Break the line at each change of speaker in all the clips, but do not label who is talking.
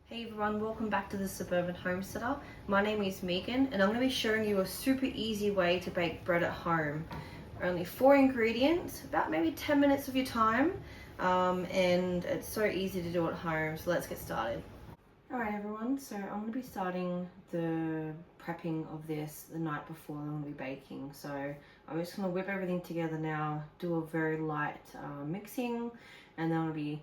Hey everyone, welcome back to the Suburban Homesteader. My name is Megan and I'm going to be showing you a super easy way to bake bread at home. Only 4 ingredients, about maybe 10 minutes of your time, and it's so easy to do at home, so let's get started. Alright everyone, so I'm going to be starting the prepping of this the night before I'm going to be baking. So I'm just going to whip everything together now, do a very light mixing, and then I'll be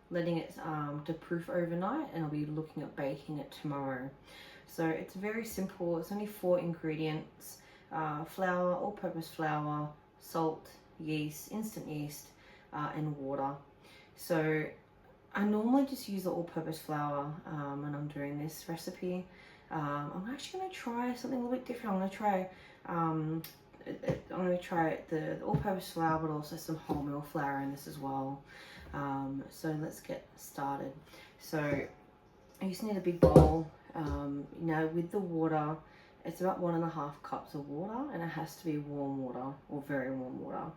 letting it to proof overnight, and I'll be looking at baking it tomorrow. So it's very simple. It's only 4 ingredients: flour, all-purpose flour, salt, yeast, instant yeast, and water. So I normally just use the all-purpose flour when I'm doing this recipe. I'm actually going to try something a little bit different. I'm going to try the all-purpose flour, but also some wholemeal flour in this as well. So let's get started. So I just need a big bowl. Now with the water, it's about 1.5 cups of water, and it has to be warm water or very warm water.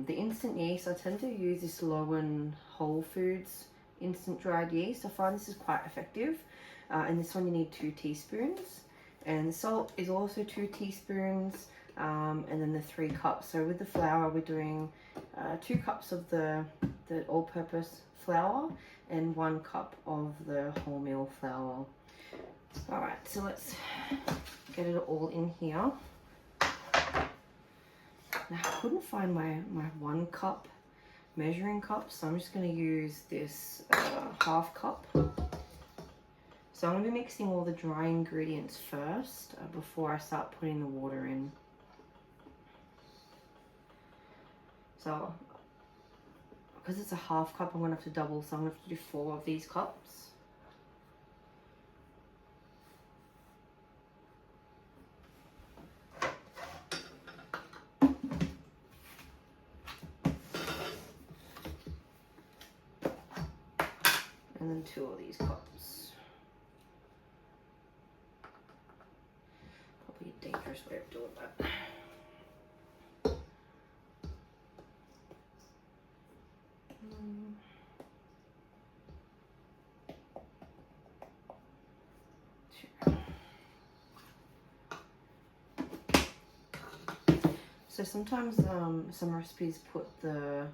The instant yeast, I tend to use this Lowen Whole Foods instant dried yeast. I find this is quite effective. And this one you need 2 teaspoons. And the salt is also 2 teaspoons. And then the 3 cups. So with the flour, we're doing 2 cups of the all-purpose flour and 1 cup of the wholemeal flour. All right, so let's get it all in here. Now, I couldn't find my 1 cup measuring cup, so I'm just going to use this 1/2 cup. So I'm going to be mixing all the dry ingredients first before I start putting the water in. So, because it's a 1/2 cup, I'm going to have to double, so I'm going to have to do 4 of these cups. And then 2 of these cups. Probably a dangerous way of doing that. So sometimes some recipes put the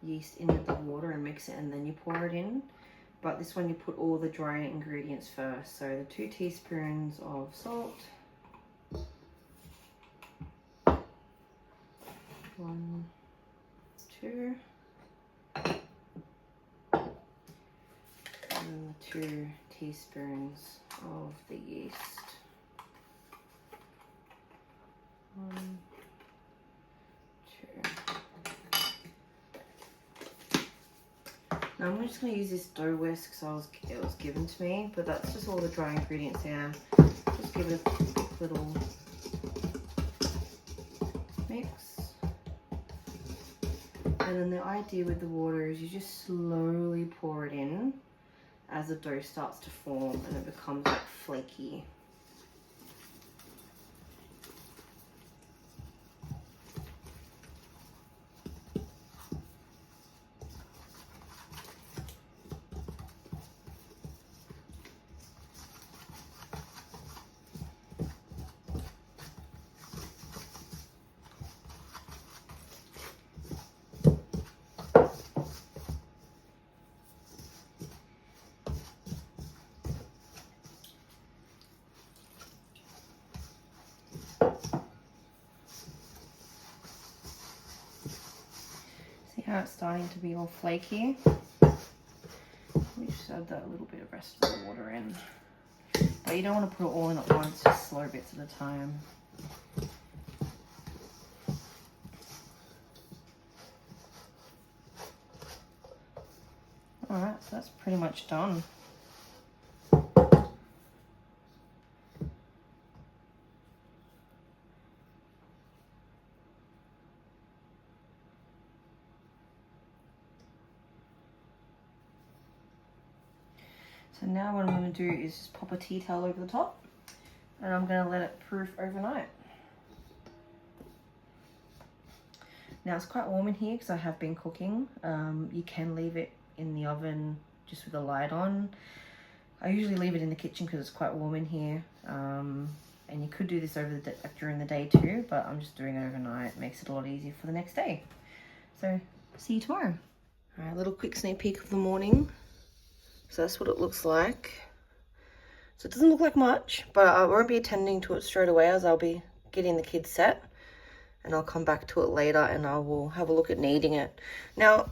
yeast in with the water and mix it and then you pour it in. But this one you put all the dry ingredients first. So the 2 teaspoons of salt. 1, 2. And the 2 teaspoons of the yeast. 1, 2. Now I'm just going to use this dough whisk because it was given to me, but that's just all the dry ingredients there. Just give it a quick little mix. And then the idea with the water is you just slowly pour it in as the dough starts to form and it becomes like flaky. See how it's starting to be all flaky? We just add that little bit of rest of the water in. But you don't want to put it all in at once, just slow bits at a time. Alright, so that's pretty much done. So now what I'm going to do is just pop a tea towel over the top, and I'm going to let it proof overnight. Now it's quite warm in here because I have been cooking. You can leave it in the oven just with the light on. I usually leave it in the kitchen because it's quite warm in here. And you could do this during the day too, but I'm just doing it overnight. It makes it a lot easier for the next day. So see you tomorrow. All right, a little quick sneak peek of the morning. So that's what it looks like. So it doesn't look like much, but I won't be attending to it straight away as I'll be getting the kids set, and I'll come back to it later and I will have a look at kneading it. Now,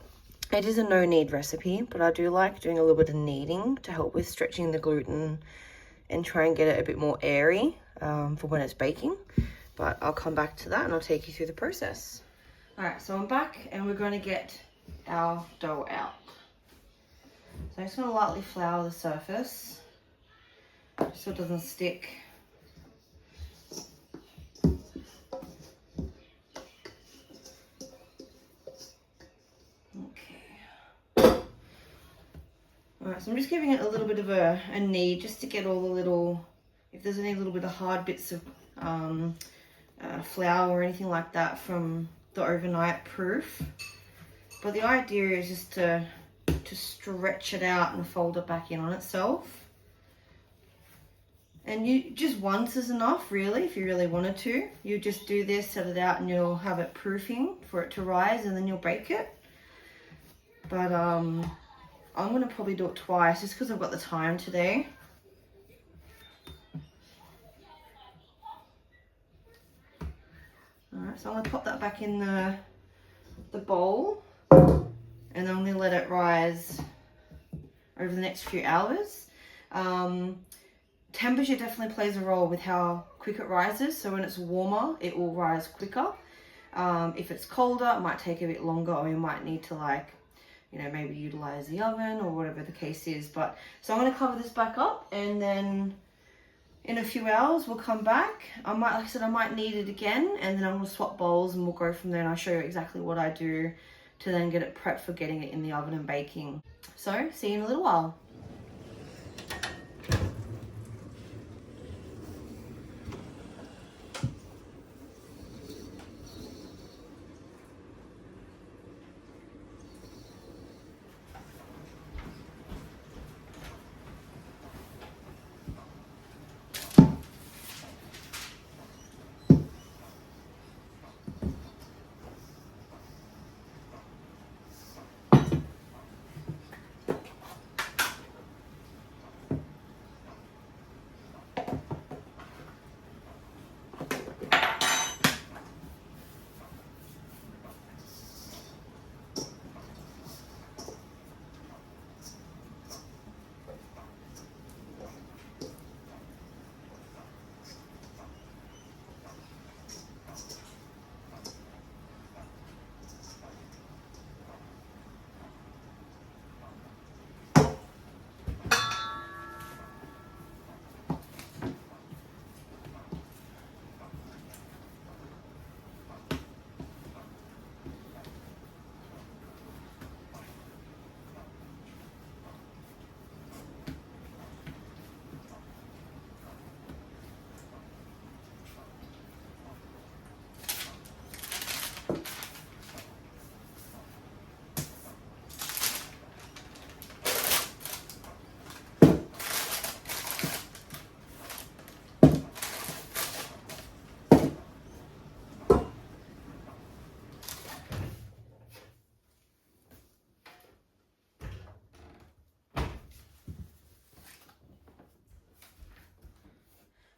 it is a no knead recipe, but I do like doing a little bit of kneading to help with stretching the gluten and try and get it a bit more airy for when it's baking. But I'll come back to that and I'll take you through the process. All right, so I'm back and we're going to get our dough out. So I'm just going to lightly flour the surface so it doesn't stick. Alright, so I'm just giving it a little bit of a knead just to get all the little, if there's any little bit of hard bits of flour or anything like that from the overnight proof. But the idea is just to stretch it out and fold it back in on itself. And you just once is enough, really, if you really wanted to. You just do this, set it out, and you'll have it proofing for it to rise, and then you'll bake it. But I'm going to probably do it twice just because I've got the time today. Alright, so I'm going to pop that back in the bowl, and then I'm going to let it rise over the next few hours. Temperature definitely plays a role with how quick it rises. So when it's warmer, it will rise quicker. If it's colder, it might take a bit longer, or you might need to maybe utilize the oven or whatever the case is. But so I'm going to cover this back up, and then in a few hours we'll come back. I might knead it again, and then I'm going to swap bowls and we'll go from there, and I'll show you exactly what I do to then get it prepped for getting it in the oven and baking. So see you in a little while.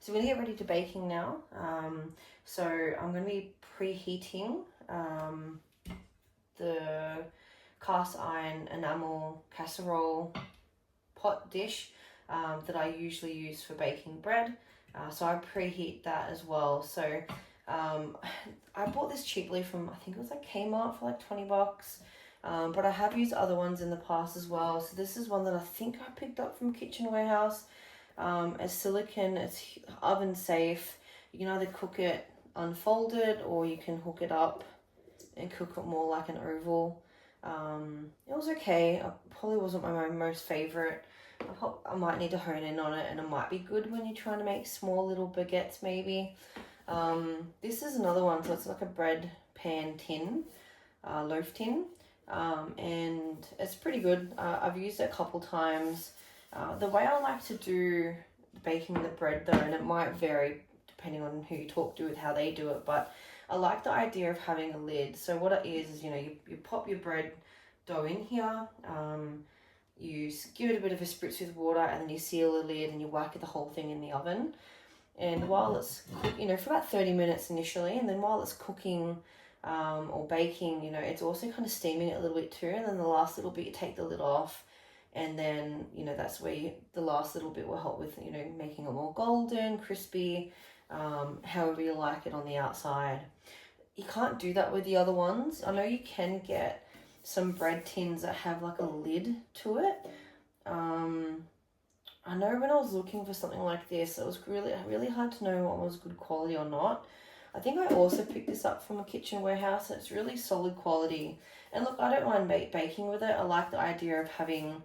So we're going to get ready to baking now. So I'm going to be preheating the cast iron enamel casserole pot dish that I usually use for baking bread. So I preheat that as well. So I bought this cheaply from, I think it was like Kmart for like 20 bucks. But I have used other ones in the past as well. So this is one that I think I picked up from Kitchen Warehouse. It's silicone, it's oven safe. You can either cook it unfolded, or you can hook it up and cook it more like an oval. It was okay. It probably wasn't my most favorite. I might need to hone in on it, and it might be good when you're trying to make small little baguettes maybe. This is another one, so it's like a bread pan tin, loaf tin, and it's pretty good. I've used it a couple times, The way I like to do baking the bread though, and it might vary depending on who you talk to with how they do it, but I like the idea of having a lid. So what it is, you know, you pop your bread dough in here, you give it a bit of a spritz with water, and then you seal the lid and you whack the whole thing in the oven. And while it's, you know, for about 30 minutes initially, and then while it's cooking or baking, you know, it's also kind of steaming it a little bit too. And then the last little bit, you take the lid off, and then, you know, that's where the last little bit will help with, you know, making it more golden, crispy, however you like it on the outside. You can't do that with the other ones. I know you can get some bread tins that have like a lid to it. I know when I was looking for something like this, it was really hard to know what was good quality or not. I think I also picked this up from a Kitchen Warehouse. It's really solid quality. And look, I don't mind baking with it. I like the idea of having,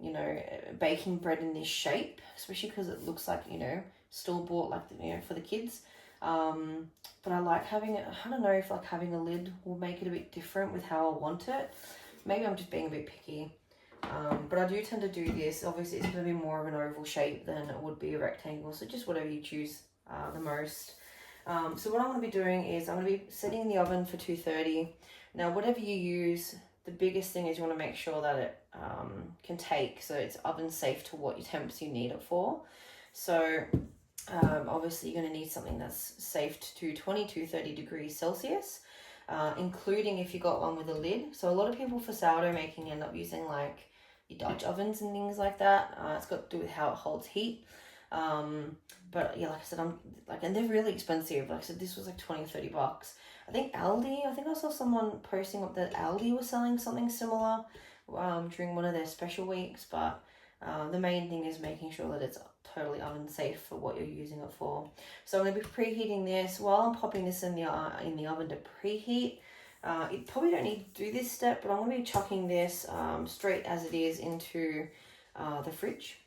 you know, baking bread in this shape, especially because it looks like, you know, store-bought, like, you know, for the kids. But I like having it. I don't know if like having a lid will make it a bit different with how I want it. Maybe I'm just being a bit picky. But I do tend to do this. Obviously, it's going to be more of an oval shape than it would be a rectangle. So just whatever you choose the most. So what I'm going to be doing is I'm going to be setting in the oven for 230. Now, whatever you use, the biggest thing is you want to make sure that it can take. So it's oven safe to what temps you need it for. So obviously you're going to need something that's safe to 230 degrees Celsius. Including if you got one with a lid. So a lot of people for sourdough making end up using like your Dutch ovens and things like that. It's got to do with how it holds heat. But yeah, like I said, and they're really expensive. Like I said, this was like 20 or 30 bucks. I think Aldi, I think I saw someone posting up that Aldi was selling something similar during one of their special weeks. But the main thing is making sure that it's totally oven safe for what you're using it for. So I'm going to be preheating this. While I'm popping this in the oven to preheat, you probably don't need to do this step, but I'm going to be chucking this straight as it is into the fridge.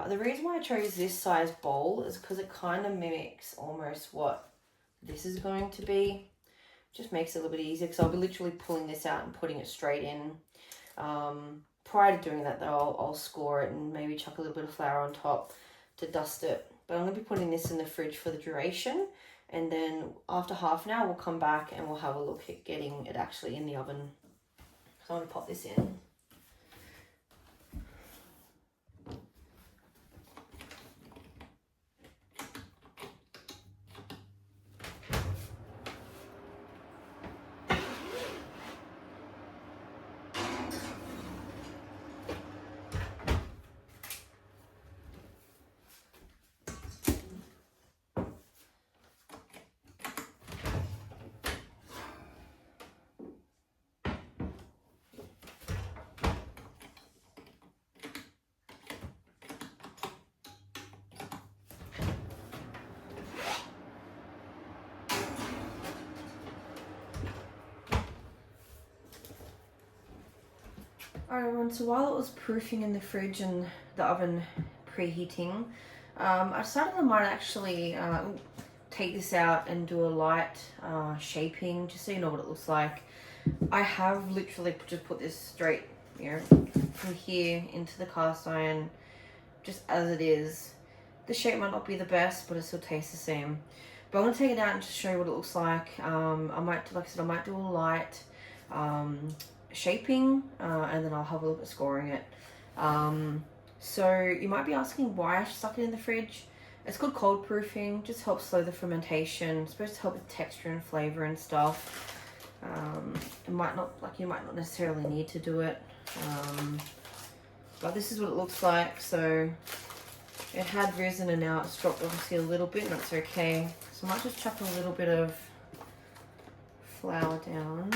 The reason why I chose this size bowl is because it kind of mimics almost what this is going to be. Just makes it a little bit easier because I'll be literally pulling this out and putting it straight in. Prior to doing that though, I'll score it and maybe chuck a little bit of flour on top to dust it. But I'm going to be putting this in the fridge for the duration, and then after half an hour we'll come back and we'll have a look at getting it actually in the oven. So I'm going to pop this in. Alright everyone, so while it was proofing in the fridge and the oven preheating, I decided I might actually take this out and do a light shaping, just so you know what it looks like. I have literally just put this straight, you know, from here into the cast iron, just as it is. The shape might not be the best, but it still tastes the same. But I'm going to take it out and just show you what it looks like. I might, like I said, I might do a light shaping, and then I'll have a look at scoring it. So you might be asking why I stuck it in the fridge. It's called cold proofing, just helps slow the fermentation. It's supposed to help with texture and flavor and stuff. You might not necessarily need to do it, but this is what it looks like. So it had risen and now it's dropped obviously a little bit, and that's okay. So I might just chuck a little bit of flour down.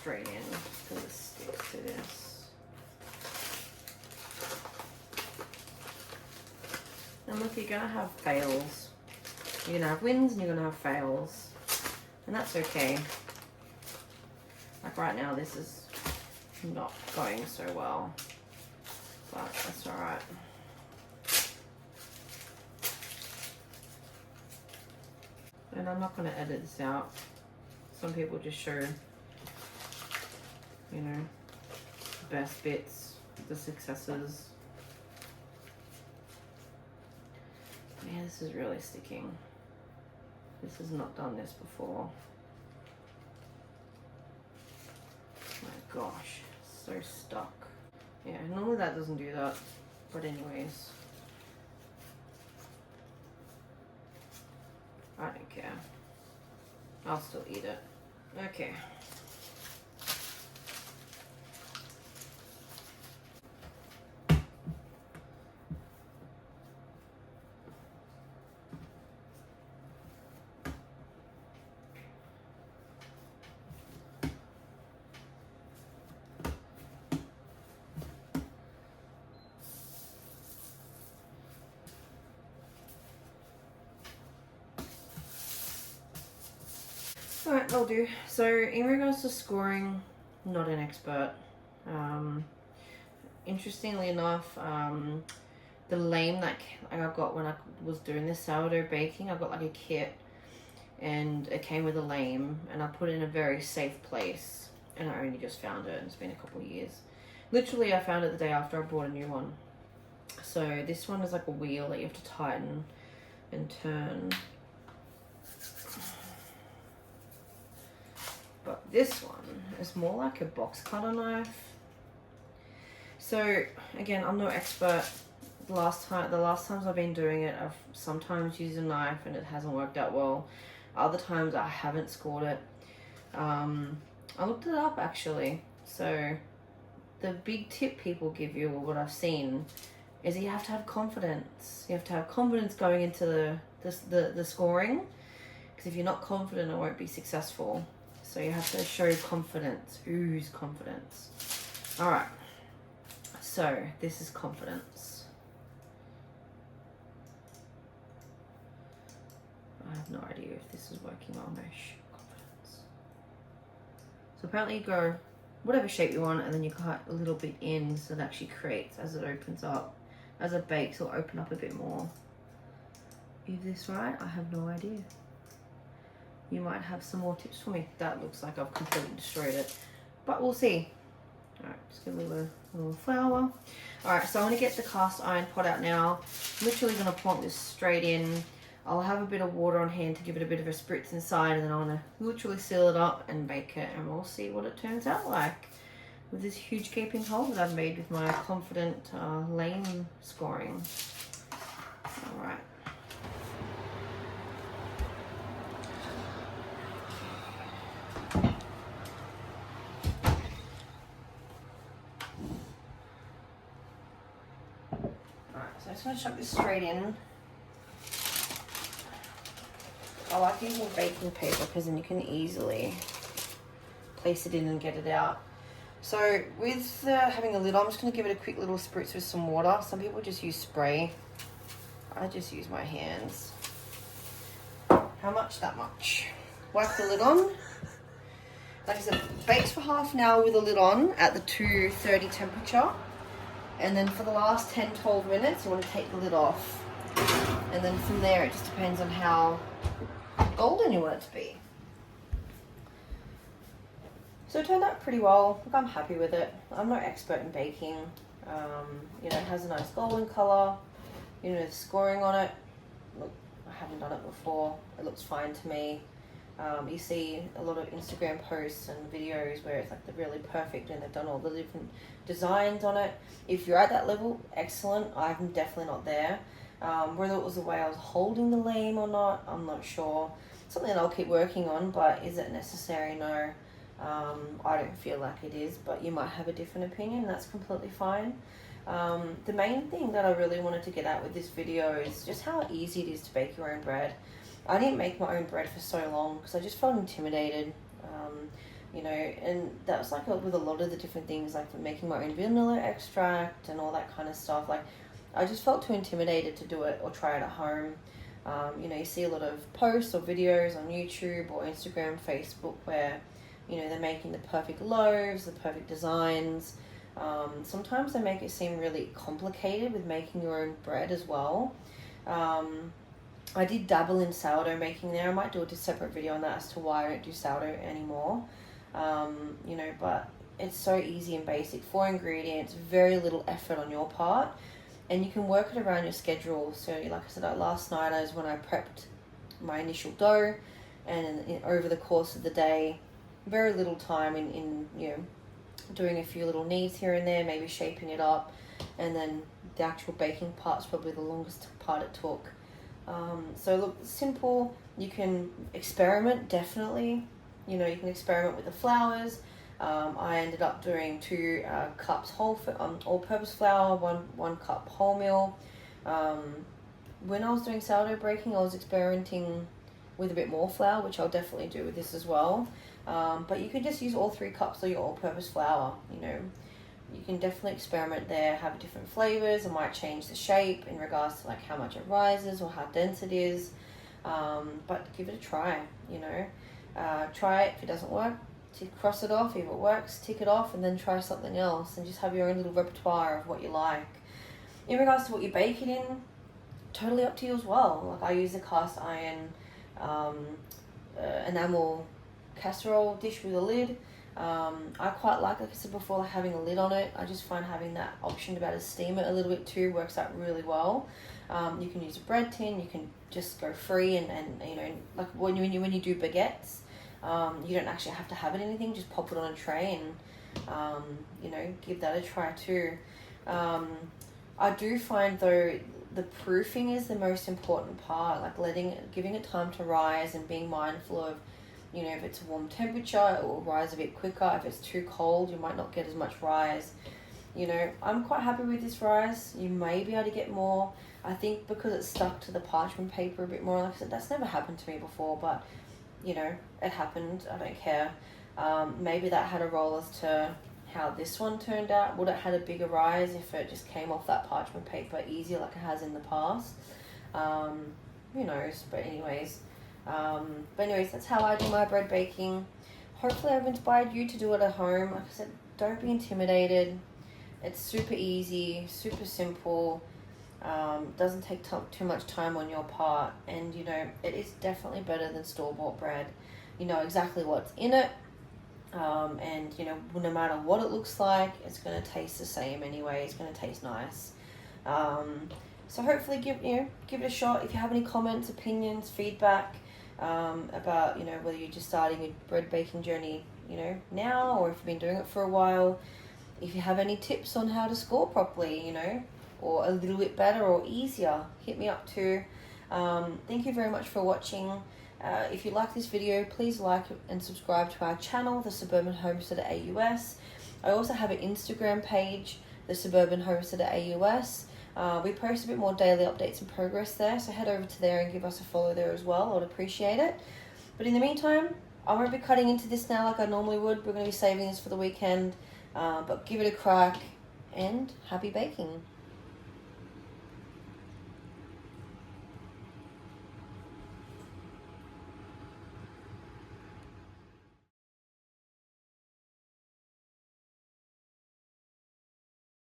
Straight in because it sticks to this. And look, you're gonna have fails. You're gonna have wins and you're gonna have fails, and that's okay. Like right now, this is not going so well. but that's all right. And I'm not going to edit this out. Some people just show, you know, the best bits, the successes. Man, this is really sticking. This has not done this before. My gosh, so stuck. Yeah, normally that doesn't do that, but anyways. I don't care. I'll still eat it. Okay. Alright, that'll do. So in regards to scoring, not an expert. Interestingly enough, the lame that I got when I was doing this sourdough baking, I got like a kit and it came with a lame and I put it in a very safe place and I only just found it. It's been a couple of years. Literally I found it the day after I bought a new one. So this one is like a wheel that you have to tighten and turn. But this one is more like a box cutter knife. So again, I'm no expert. The last times I've been doing it, I've sometimes used a knife and it hasn't worked out well. Other times I haven't scored it. I looked it up actually. So the big tip people give you, or what I've seen, is that you have to have confidence. You have to have confidence going into the scoring, because if you're not confident, it won't be successful. So you have to show confidence. Ooze confidence. All right. So this is confidence. I have no idea if this is working on mesh. Confidence. So apparently you go whatever shape you want and then you cut a little bit in so it actually creates as it opens up. As it bakes, it'll open up a bit more. Is this right? I have no idea. You might have some more tips for me. That looks like I've completely destroyed it, but we'll see. All right, just give it a little flour. All right, so I'm gonna get the cast iron pot out now. I'm literally gonna plonk this straight in. I'll have a bit of water on hand to give it a bit of a spritz inside, and then I'm gonna literally seal it up and bake it, and we'll see what it turns out like with this huge gaping hole that I've made with my confident lame scoring. All right. So I just want to chuck this straight in. I like using baking paper because then you can easily place it in and get it out. So with having a lid on, I'm just going to give it a quick little spritz with some water. Some people just use spray. I just use my hands. How much? That much. Wipe the lid on. Like I said, it bakes for half an hour with the lid on at the 230 temperature. And then for the last 10-12 minutes, you want to take the lid off. And then from there, it just depends on how golden you want it to be. So it turned out pretty well. Look, I'm happy with it. I'm no expert in baking. You know, it has a nice golden color. You know, the scoring on it. Look, I haven't done it before. It looks fine to me. You see a lot of Instagram posts and videos where it's like they're really perfect and they've done all the different designs on it. If you're at that level, excellent. I'm definitely not there. Whether it was the way I was holding the lame or not, I'm not sure. Something that I'll keep working on, but is it necessary? No. I don't feel like it is, but you might have a different opinion. That's completely fine. The main thing that I really wanted to get at with this video is just how easy it is to bake your own bread. I didn't make my own bread for so long because I just felt intimidated, you know, and that was like with a lot of the different things, like making my own vanilla extract and all that kind of stuff. Like, I just felt too intimidated to do it or try it at home. You know, you see a lot of posts or videos on YouTube or Instagram, Facebook, where, you know, they're making the perfect loaves, the perfect designs, Sometimes they make it seem really complicated with making your own bread as well. I did dabble in sourdough making there. I might do a separate video on that as to why I don't do sourdough anymore. You know, but it's so easy and basic. 4 ingredients, very little effort on your part, and you can work it around your schedule. So like I said, last night is when I prepped my initial dough, and over the course of the day, very little time in you know, doing a few little kneads here and there, maybe shaping it up, and then the actual baking part's probably the longest part it took. So look, simple. You can experiment, definitely. You know, you can experiment with the flours. I ended up doing 2 cups all-purpose flour, one cup wholemeal. When I was doing sourdough breaking, I was experimenting with a bit more flour, which I'll definitely do with this as well. But you can just use all 3 cups of your all-purpose flour. You know, you can definitely experiment there, have different flavors. It might change the shape in regards to like how much it rises or how dense it is. But give it a try, you know. Try it. If it doesn't work, cross it off. If it works, tick it off, and then try something else, and just have your own little repertoire of what you like. In regards to what you bake it in, totally up to you as well. Like I use a cast iron enamel casserole dish with a lid. I quite like I said before, like having a lid on it. I just find having that option to be able to steam it a little bit too works out really well. You can use a bread tin. You can just go free, and you know, like when you do baguettes, you don't actually have to have it in anything. Just pop it on a tray and you know, give that a try too. I do find though the proofing is the most important part, like giving it time to rise and being mindful of, you know, if it's a warm temperature, it will rise a bit quicker. If it's too cold, you might not get as much rise. You know, I'm quite happy with this rise. You may be able to get more. I think because it's stuck to the parchment paper a bit more. Like I said, that's never happened to me before, but you know, it happened. I don't care. Maybe that had a role as to how this one turned out. Would it had a bigger rise if it just came off that parchment paper easier like it has in the past? Who knows? But anyways, that's how I do my bread baking. Hopefully I've inspired you to do it at home. Like I said, don't be intimidated. It's super easy, super simple. Doesn't take too much time on your part, and you know, it is definitely better than store-bought bread. You know exactly what's in it, and you know, no matter what it looks like, it's going to taste the same anyway. It's going to taste nice. So hopefully give it a shot. If you have any comments, opinions, feedback about, you know, whether you're just starting your bread baking journey, you know, now, or if you've been doing it for a while, if you have any tips on how to score properly, you know, or a little bit better or easier, hit me up too. Thank you very much for watching. If you like this video, please like and subscribe to our channel, the Suburban Homesteader AUS. I also have an Instagram page, the Suburban Homesteader AUS. We post a bit more daily updates and progress there, so head over to there and give us a follow there as well. I'd appreciate it. But in the meantime, I won't be cutting into this now like I normally would. We're going to be saving this for the weekend, but give it a crack and happy baking.